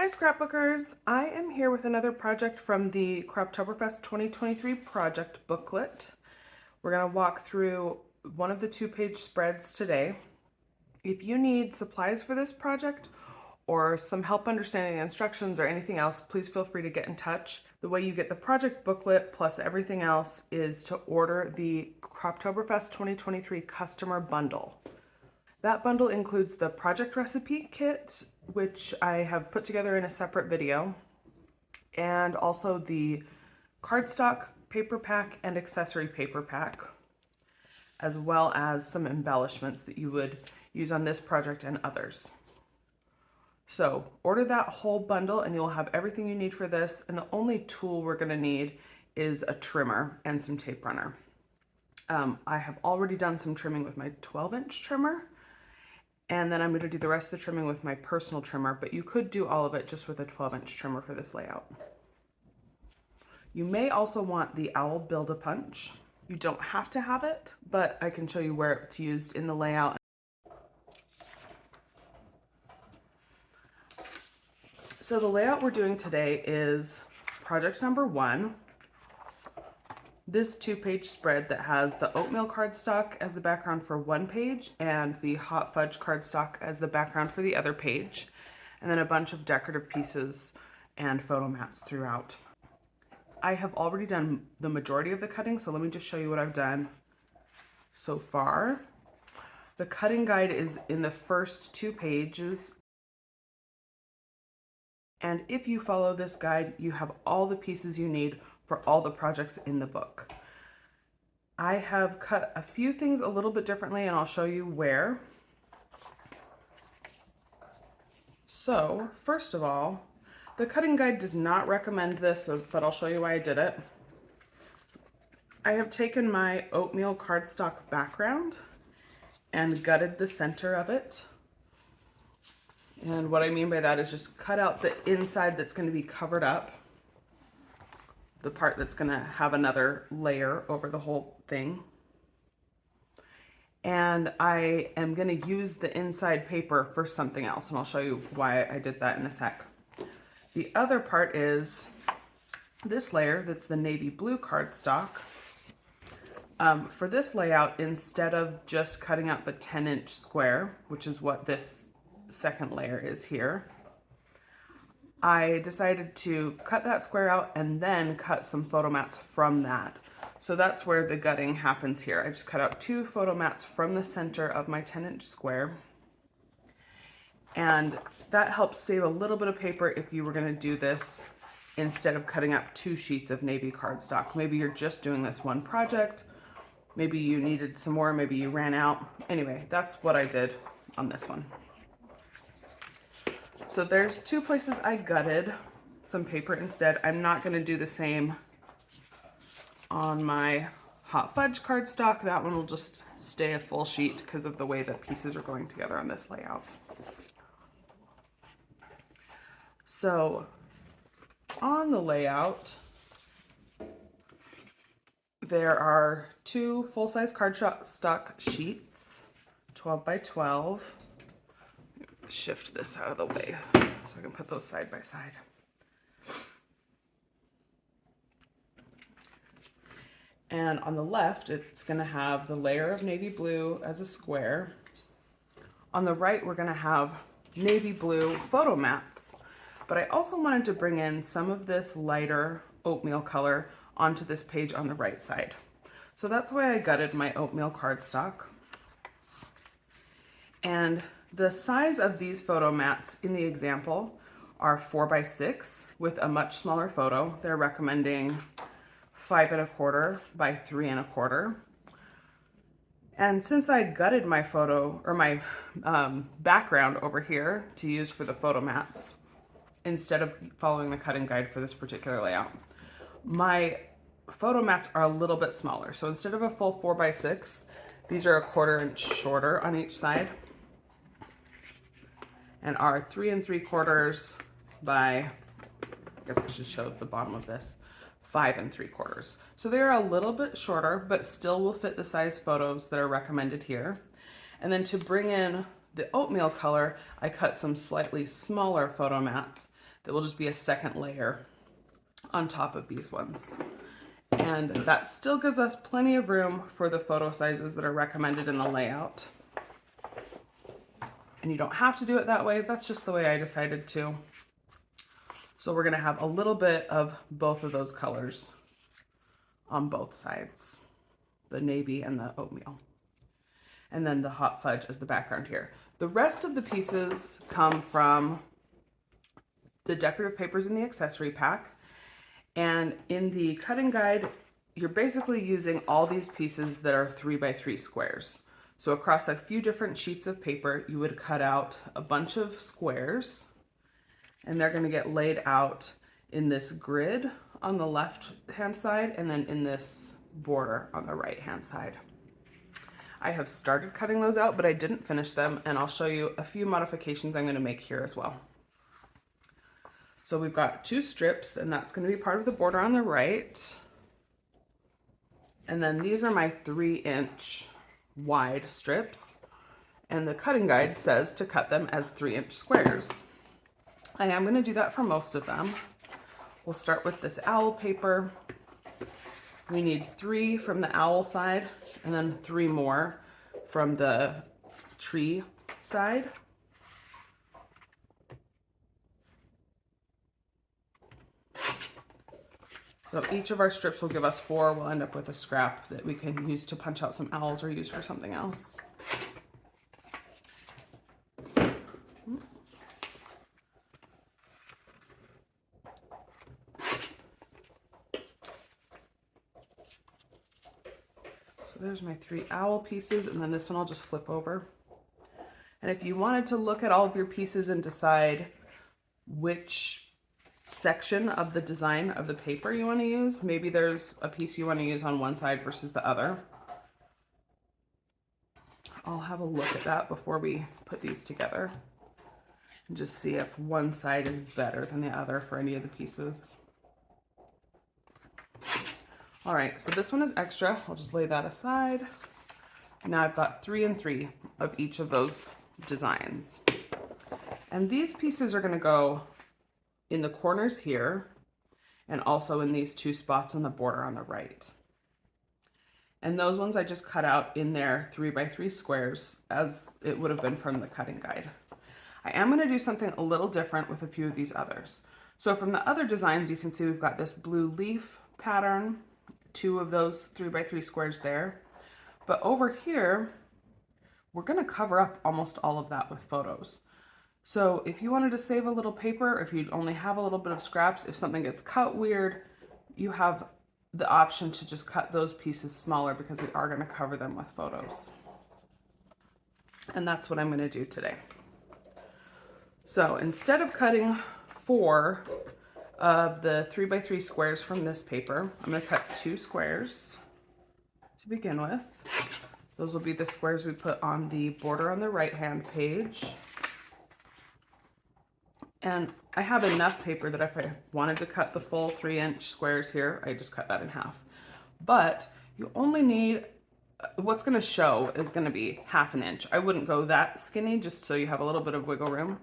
Hi scrapbookers! I am here with another project from the Croptoberfest 2023 project booklet. We're going to walk through one of the 2-page spreads today. If you need supplies for this project or some help understanding the instructions or anything else, please feel free to get in touch. The way you get the project booklet plus everything else is to order the Croptoberfest 2023 customer bundle. That bundle includes the project recipe kit, which I have put together in a separate video, and also the cardstock paper pack and accessory paper pack, as well as some embellishments that you would use on this project and others. So order that whole bundle and you'll have everything you need for this, and the only tool we're going to need is a trimmer and some tape runner. I have already done some trimming with my 12-inch trimmer, and then I'm going to do the rest of the trimming with my personal trimmer, but you could do all of it just with a 12-inch trimmer for this layout. You may also want the owl Build-A-Punch. You don't have to have it, but I can show you where it's used in the layout. So the layout we're doing today is project number 1. This 2-page spread that has the oatmeal cardstock as the background for one page and the hot fudge cardstock as the background for the other page, and then a bunch of decorative pieces and photo mats throughout. I have already done the majority of the cutting, so let me just show you what I've done so far. The cutting guide is in the first 2 pages, and if you follow this guide, you have all the pieces you need for all the projects in the book. I have cut a few things a little bit differently, and I'll show you where. So first of all, the cutting guide does not recommend this, but I'll show you why I did it. I have taken my oatmeal cardstock background and gutted the center of it. And what I mean by that is just cut out the inside that's going to be covered up, the part that's going to have another layer over the whole thing. And I am going to use the inside paper for something else, and I'll show you why I did that in a sec. The other part is this layer that's the navy blue cardstock. For this layout, instead of just cutting out the 10-inch square, which is what this second layer is here, I decided to cut that square out and then cut some photo mats from that. So that's where the gutting happens here. I just cut out 2 photo mats from the center of my 10-inch square. And that helps save a little bit of paper if you were going to do this instead of cutting up 2 sheets of navy cardstock. Maybe you're just doing this one project. Maybe you needed some more, maybe you ran out. Anyway, that's what I did on this one. So there's 2 places I gutted some paper instead. I'm not going to do the same on my hot fudge cardstock. That one will just stay a full sheet because of the way the pieces are going together on this layout. So on the layout, there are 2 full-size cardstock sheets, 12 by 12. Shift this out of the way so I can put those side by side. And on the left, it's going to have the layer of navy blue as a square. On the right, we're going to have navy blue photo mats. But I also wanted to bring in some of this lighter oatmeal color onto this page on the right side. So that's why I gutted my oatmeal cardstock. And the size of these photo mats in the example are 4 by 6 with a much smaller photo. They're recommending 5 1/4 by 3 1/4. And since I gutted my photo or my background over here to use for the photo mats, instead of following the cutting guide for this particular layout, my photo mats are a little bit smaller. So instead of a full 4 by 6, these are a 1/4 inch shorter on each side, and are 3 3/4 by, I guess I should show the bottom of this, 5 3/4. So they're a little bit shorter, but still will fit the size photos that are recommended here. And then to bring in the oatmeal color, I cut some slightly smaller photo mats that will just be a second layer on top of these ones. And that still gives us plenty of room for the photo sizes that are recommended in the layout. And you don't have to do it that way, that's just the way I decided to. So we're gonna have a little bit of both of those colors on both sides, the navy and the oatmeal. And then the hot fudge as the background here. The rest of the pieces come from the decorative papers in the accessory pack. And in the cutting guide, you're basically using all these pieces that are 3x3 squares. So across a few different sheets of paper, you would cut out a bunch of squares, and they're gonna get laid out in this grid on the left-hand side, and then in this border on the right-hand side. I have started cutting those out, but I didn't finish them, and I'll show you a few modifications I'm gonna make here as well. So we've got 2 strips, and that's gonna be part of the border on the right. And then these are my 3-inch wide strips, and the cutting guide says to cut them as 3-inch squares. I am gonna do that for most of them. We'll start with this owl paper. We need 3 from the owl side, and then 3 more from the tree side. So each of our strips will give us 4. We'll end up with a scrap that we can use to punch out some owls or use for something else. So there's my 3 owl pieces, and then this one I'll just flip over. And if you wanted to look at all of your pieces and decide which section of the design of the paper you want to use, maybe there's a piece you want to use on one side versus the other, I'll have a look at that before we put these together and just see if one side is better than the other for any of the pieces. All right, so this one is extra. I'll just lay that aside. Now I've got 3 and 3 of each of those designs. And these pieces are gonna go in the corners here and also in these 2 spots on the border on the right. And those ones I just cut out in their 3x3 squares as it would have been from the cutting guide. I am gonna do something a little different with a few of these others. So from the other designs, you can see we've got this blue leaf pattern, 2 of those 3x3 squares there. But over here, we're gonna cover up almost all of that with photos. So if you wanted to save a little paper, if you only have a little bit of scraps, if something gets cut weird, you have the option to just cut those pieces smaller because we are gonna cover them with photos. And that's what I'm gonna do today. So instead of cutting 4 of the 3x3 squares from this paper, I'm gonna cut 2 squares to begin with. Those will be the squares we put on the border on the right-hand page. And I have enough paper that if I wanted to cut the full 3-inch squares here, I just cut that in half. But you only need, what's gonna show is gonna be 1/2 inch. I wouldn't go that skinny just so you have a little bit of wiggle room.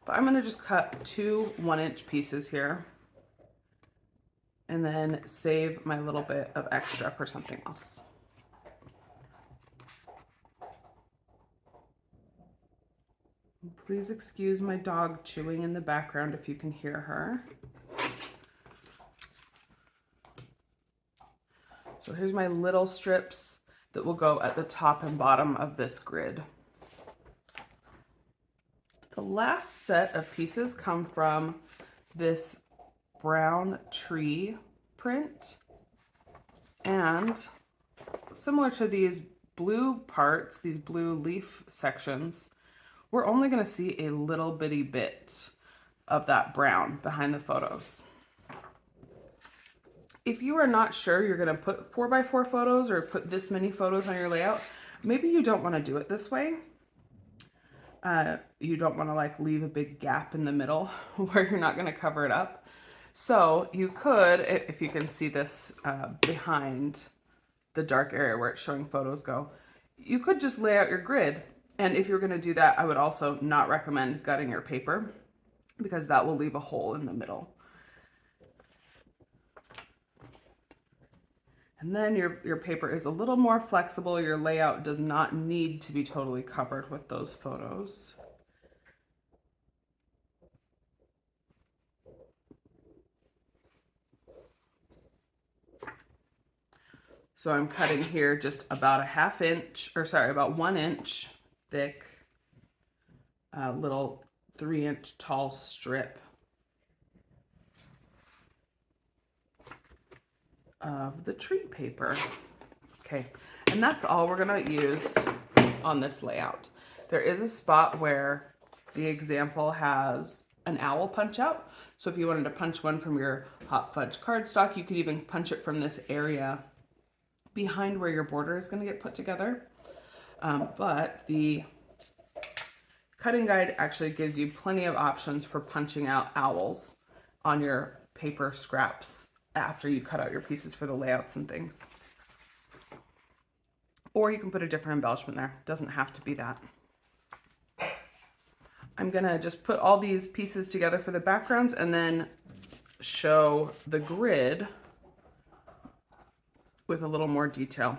But I'm gonna just cut 2 1-inch pieces here and then save my little bit of extra for something else. Please excuse my dog chewing in the background if you can hear her. So here's my little strips that will go at the top and bottom of this grid. The last set of pieces come from this brown tree print, and similar to these blue parts, these blue leaf sections, we're only going to see a little bitty bit of that brown behind the photos. If you are not sure you're going to put 4x4 photos or put this many photos on your layout, maybe you don't want to do it this way. You don't want to like leave a big gap in the middle where you're not going to cover it up. So you could, if you can see this behind the dark area where it's showing photos go, you could just lay out your grid. And if you're going to do that, I would also not recommend gutting your paper. because that will leave a hole in the middle. And then your paper is a little more flexible. Your layout does not need to be totally covered with those photos. So I'm cutting here just about a half inch, or sorry, about 1 inch thick, little 3-inch tall strip of the tree paper. Okay, and that's all we're gonna use on this layout. There is a spot where the example has an owl punch out. So if you wanted to punch one from your hot fudge cardstock, you could even punch it from this area behind where your border is gonna get put together. But the cutting guide actually gives you plenty of options for punching out owls on your paper scraps after you cut out your pieces for the layouts and things. Or you can put a different embellishment there. It doesn't have to be that. I'm gonna just put all these pieces together for the backgrounds and then show the grid with a little more detail.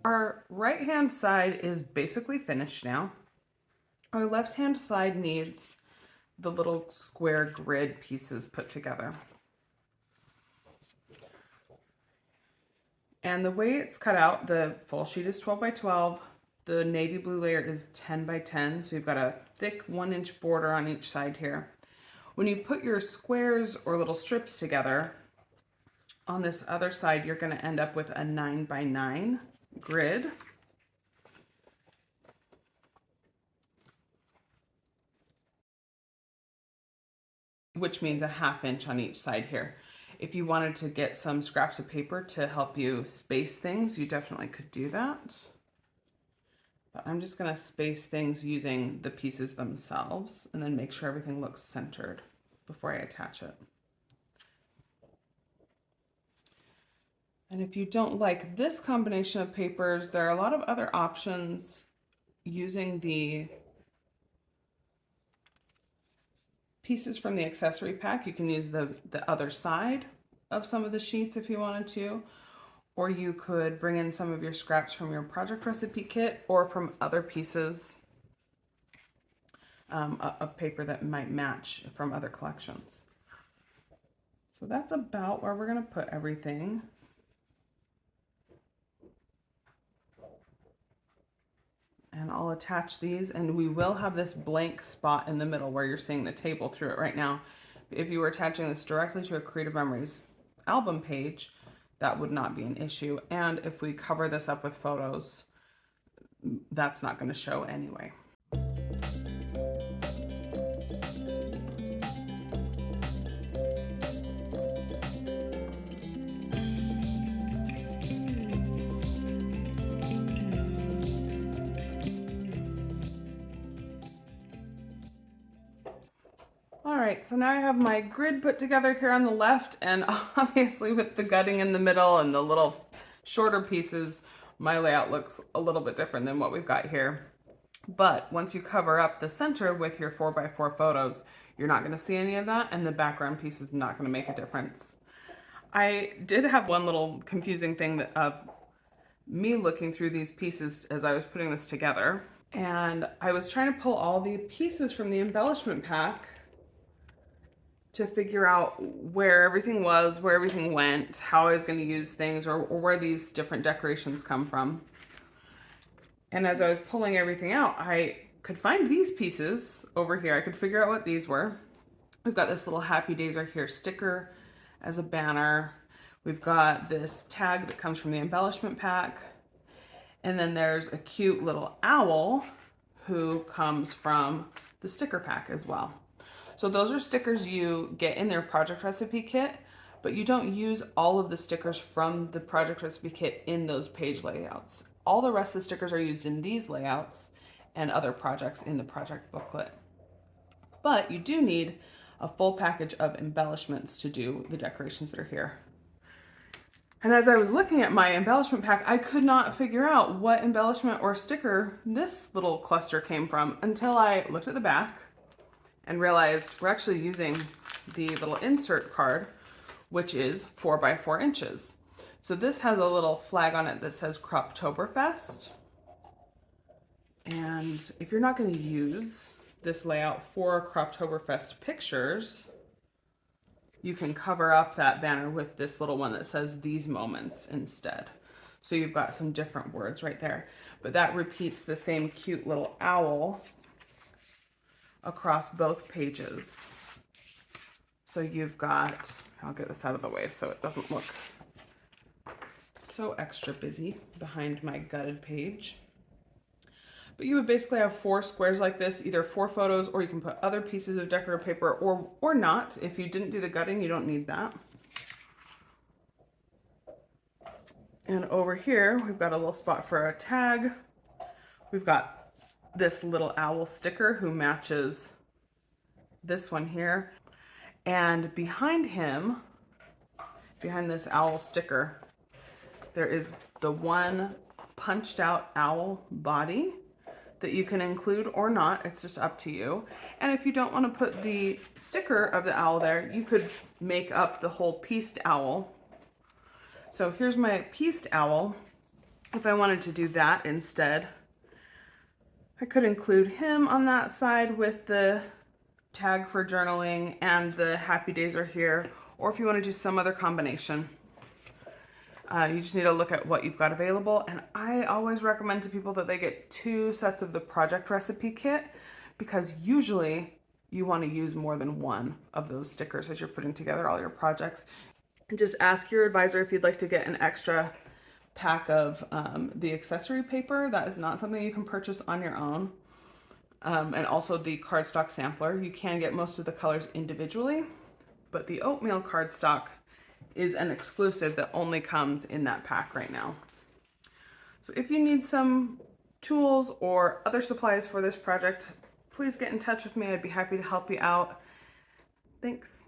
Our right-hand side is basically finished now. Our left-hand side needs the little square grid pieces put together. And the way it's cut out, the full sheet is 12 by 12. The navy blue layer is 10 by 10. So you've got a thick 1-inch border on each side here. When you put your squares or little strips together, on this other side, you're going to end up with a 9 by 9 grid. Which means a 1/2 inch on each side here. If you wanted to get some scraps of paper to help you space things, you definitely could do that. But I'm just going to space things using the pieces themselves and then make sure everything looks centered before I attach it. And if you don't like this combination of papers, there are a lot of other options using the pieces from the accessory pack. You can use the other side of some of the sheets if you wanted to, or you could bring in some of your scraps from your project recipe kit or from other pieces of paper that might match from other collections. So that's about where we're going to put everything. And I'll attach these, and we will have this blank spot in the middle where you're seeing the table through it right now. If you were attaching this directly to a Creative Memories album page, that would not be an issue. And if we cover this up with photos, that's not going to show anyway. Alright, so now I have my grid put together here on the left, and obviously with the gutting in the middle and the little shorter pieces, my layout looks a little bit different than what we've got here. But once you cover up the center with your 4x4 photos, you're not going to see any of that, and the background piece is not going to make a difference. I did have one little confusing thing of me looking through these pieces as I was putting this together, and I was trying to pull all the pieces from the embellishment pack to figure out where everything was, where everything went, how I was going to use things, or where these different decorations come from. And as I was pulling everything out, I could find these pieces over here. I could figure out what these were. We've got this little Happy Days Are Here sticker as a banner. We've got this tag that comes from the embellishment pack. And then there's a cute little owl who comes from the sticker pack as well. So those are stickers you get in their project recipe kit, but you don't use all of the stickers from the project recipe kit in those page layouts. All the rest of the stickers are used in these layouts and other projects in the project booklet. But you do need a full package of embellishments to do the decorations that are here. And as I was looking at my embellishment pack, I could not figure out what embellishment or sticker this little cluster came from until I looked at the back and realized we're actually using the little insert card, which is 4 by 4 inches. So this has a little flag on it that says Croptoberfest. And if you're not going to use this layout for Croptoberfest pictures, you can cover up that banner with this little one that says these moments instead. So you've got some different words right there, but that repeats the same cute little owl across both pages. So you've got, I'll get this out of the way so it doesn't look so extra busy behind my gutted page. But you would basically have 4 squares like this, either 4 photos, or you can put other pieces of decorative paper or not. If you didn't do the gutting, you don't need that. And over here, we've got a little spot for a tag. We've got this little owl sticker who matches this one here. And behind him, behind this owl sticker, there is the one punched out owl body that you can include or not. It's just up to you. And if you don't want to put the sticker of the owl there, you could make up the whole pieced owl. So here's my pieced owl. If I wanted to do that instead, I could include him on that side with the tag for journaling and the happy days are here, or if you want to do some other combination. You just need to look at what you've got available. And I always recommend to people that they get 2 sets of the project recipe kit, because usually you want to use more than one of those stickers as you're putting together all your projects. And just ask your advisor if you'd like to get an extra pack of the accessory paper. That is not something you can purchase on your own. And also the cardstock sampler. You can get most of the colors individually, but the oatmeal cardstock is an exclusive that only comes in that pack right now. So if you need some tools or other supplies for this project, please get in touch with me. I'd be happy to help you out. Thanks.